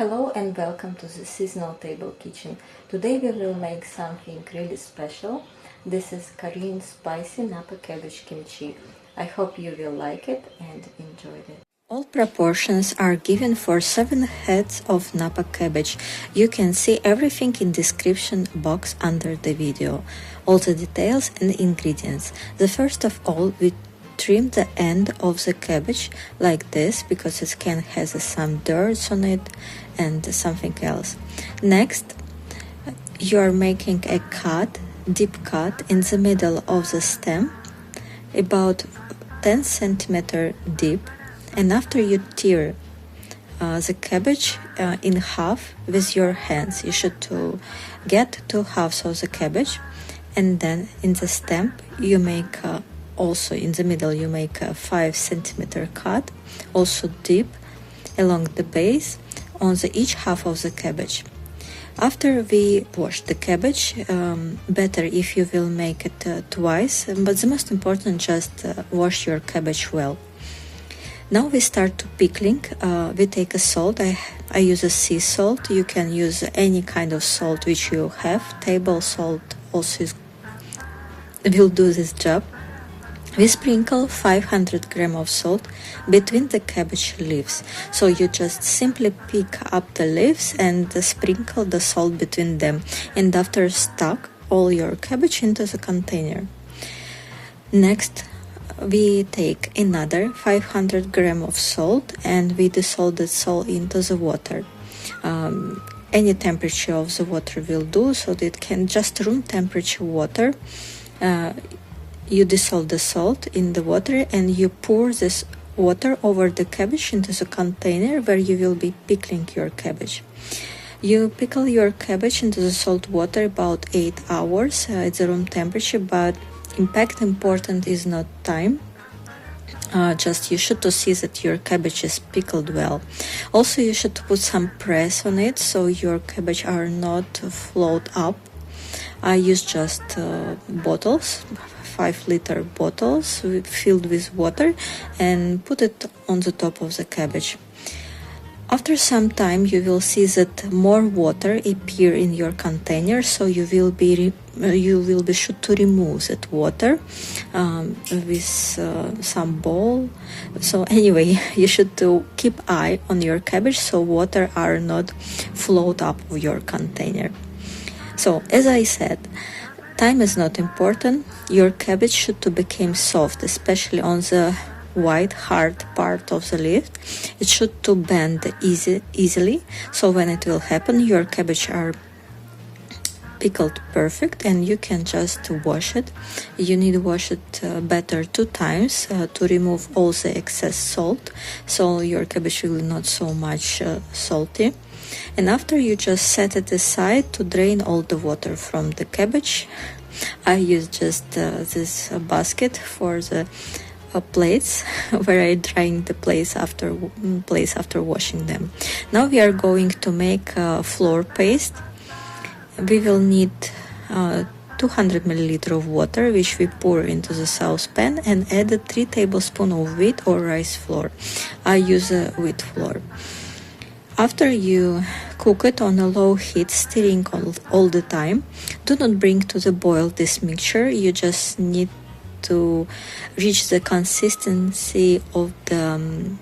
Hello and welcome to the seasonal table kitchen. Today we will make something really special. This is Korean Spicy Napa Cabbage Kimchi. I hope you will like it and enjoy it. All proportions are given for 7 heads of Napa cabbage. You can see everything in description box under the video. All the details and ingredients. The first of all, we trim the end of the cabbage like this because it can has some dirt on it and something else. Next, you are making a cut, deep cut in the middle of the stem, about 10 centimeter deep, and after you tear the cabbage in half with your hands, you should to get 2 halves of the cabbage, and then in the stem you make also in the middle you make a 5 centimeter cut, also deep along the base on the each half of the cabbage. After we wash the cabbage, better if you will make it twice, but the most important, just wash your cabbage well. Now we start to pickling. We take a salt. I use a sea salt. You can use any kind of salt which you have. Table salt also will do this job. We sprinkle 500 grams of salt between the cabbage leaves. So you just simply pick up the leaves and sprinkle the salt between them. And after stuck all your cabbage into the container. Next, we take another 500 grams of salt and we dissolve the salt into the water. Any temperature of the water will do, so that it can just room temperature water. You dissolve the salt in the water and you pour this water over the cabbage into the container where you will be pickling your cabbage. You pickle your cabbage into the salt water about 8 hours at the room temperature, but important is not time. Just you should to see that your cabbage is pickled well. Also, you should put some press on it so your cabbage are not float up. I use just bottles, 5-liter bottles filled with water, and put it on the top of the cabbage. After some time, you will see that more water appear in your container, so you will be sure to remove that water with some bowl. So anyway, you should to keep eye on your cabbage so water are not float up of your container. So as I said, time is not important. Your cabbage should to become soft, especially on the white hard part of the leaf. It should to bend easily, so when it will happen, your cabbage are pickled perfect and you can just wash it. You need to wash it better 2 times to remove all the excess salt, so your cabbage will not so much salty. And after you just set it aside to drain all the water from the cabbage. I use just this basket for the plates where I drying the plates after washing them. Now we are going to make flour paste. We will need 200 milliliter of water, which we pour into the saucepan and add 3 tablespoons of wheat or rice flour. I use wheat flour. After you cook it on a low heat, stirring all the time, do not bring to the boil this mixture. You just need to reach the consistency of the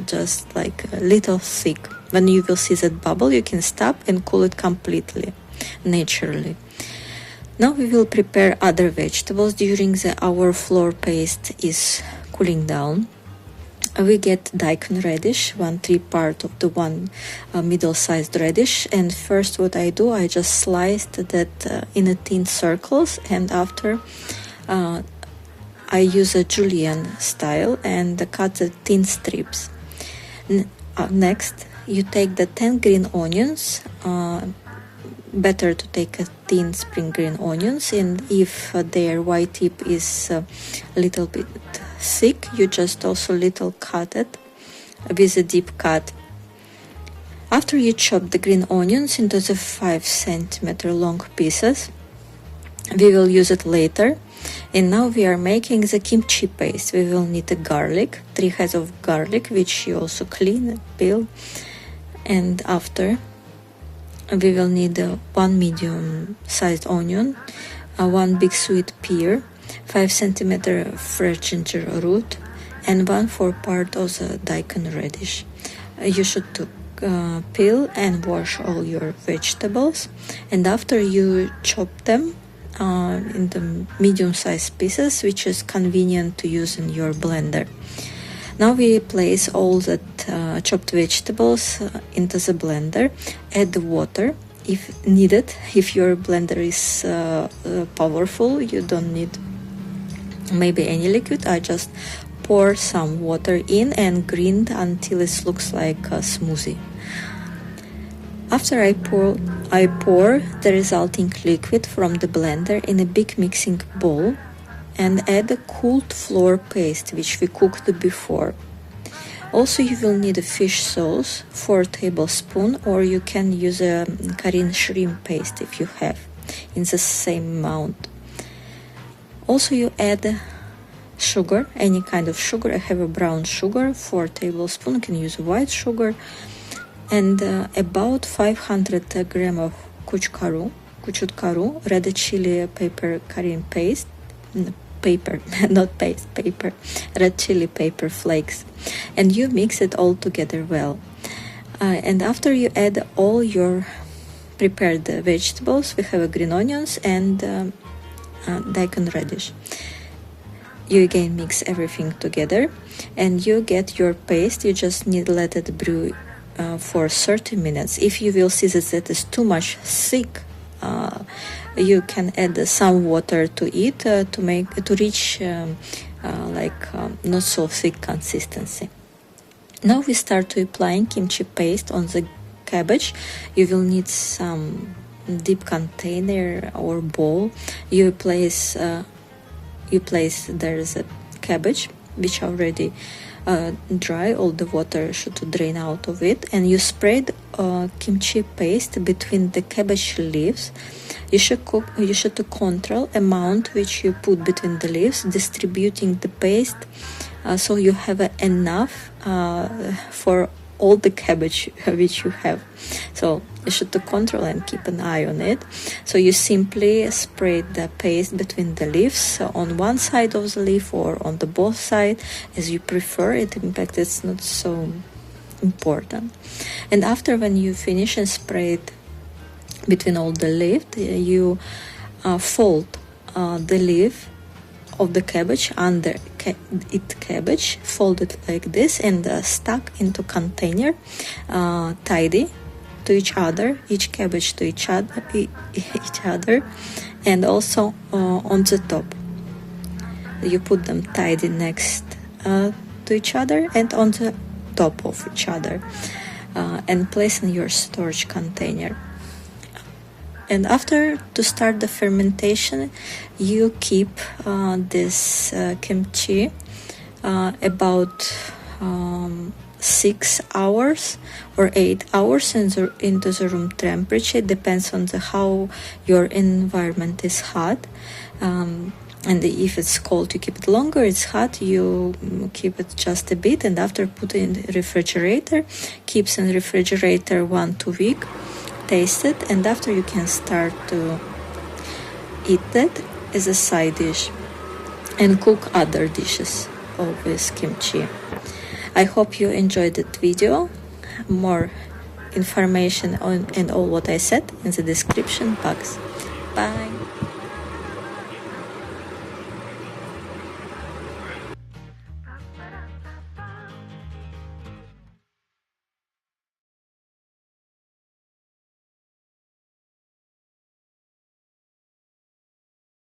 just like a little thick. When you will see that bubble, you can stop and cool it completely, naturally. Now we will prepare other vegetables during our flour paste is cooling down. We get Daikon radish, 1/3 part of the one middle-sized radish, and first what I do, I just sliced that in a thin circles, and after I use a julienne style and cut the thin strips. Next, you take the 10 green onions. Better to take a thin spring green onions, and if their white tip is a little bit thick, you just also little cut it with a deep cut. After you chop the green onions into the 5 centimeter long pieces, we will use it later. And now we are making the kimchi paste. We will need a garlic, 3 heads of garlic, which you also clean, peel, And after, we will need 1 medium-sized onion, 1 big sweet pear, 5 centimeter fresh ginger root, and 1/4 part of the Daikon radish. You should peel and wash all your vegetables, and after you chop them in the medium-sized pieces, which is convenient to use in your blender. Now we place all that chopped vegetables into the blender, add the water if needed. If your blender is powerful, you don't need maybe any liquid. I just pour some water in and grind until it looks like a smoothie. After I pour the resulting liquid from the blender in a big mixing bowl and add a cooled flour paste which we cooked before. Also, you will need a fish sauce, 4 tablespoons, or you can use a Korean shrimp paste if you have, in the same amount. Also, you add sugar, any kind of sugar. I have a brown sugar, 4 tablespoons. You can use white sugar, and about 500 grams of kuchkaru, red chili pepper Korean paste, red chili pepper flakes, and you mix it all together well. And after you add all your prepared vegetables, we have green onions and Daikon radish. You again mix everything together and you get your paste. You just need to let it brew for 30 minutes. If you will see that it is too much thick, you can add some water to it to reach not so thick consistency. Now we start to applying kimchi paste on the cabbage. You will need some deep container or bowl. You place there is a cabbage which already dry. All the water should drain out of it, and you spread kimchi paste between the cabbage leaves. You should control amount which you put between the leaves, distributing the paste so you have enough for all the cabbage which you have. So you should control and keep an eye on it. So you simply spread the paste between the leaves on one side of the leaf or on the both side as you prefer it. In fact, it's not so important. And after, when you finish and spread between all the leaves, you fold the leaf of the cabbage under cabbage, fold it like this, and stuck into container, tidy to each other, each cabbage to each other, and also on the top. You put them tidy next to each other and on the top of each other, and place in your storage container. And after, to start the fermentation, you keep this kimchi about 6 hours or 8 hours into the room temperature. It depends on how your environment is hot. And if it's cold, you keep it longer. It's hot, you keep it just a bit. And after, put it in the refrigerator. Keeps in the refrigerator 1-2 weeks. Taste it, and after you can start to eat that as a side dish and cook other dishes with kimchi. I hope you enjoyed that video. More information on and all what I said in the description box. Bye.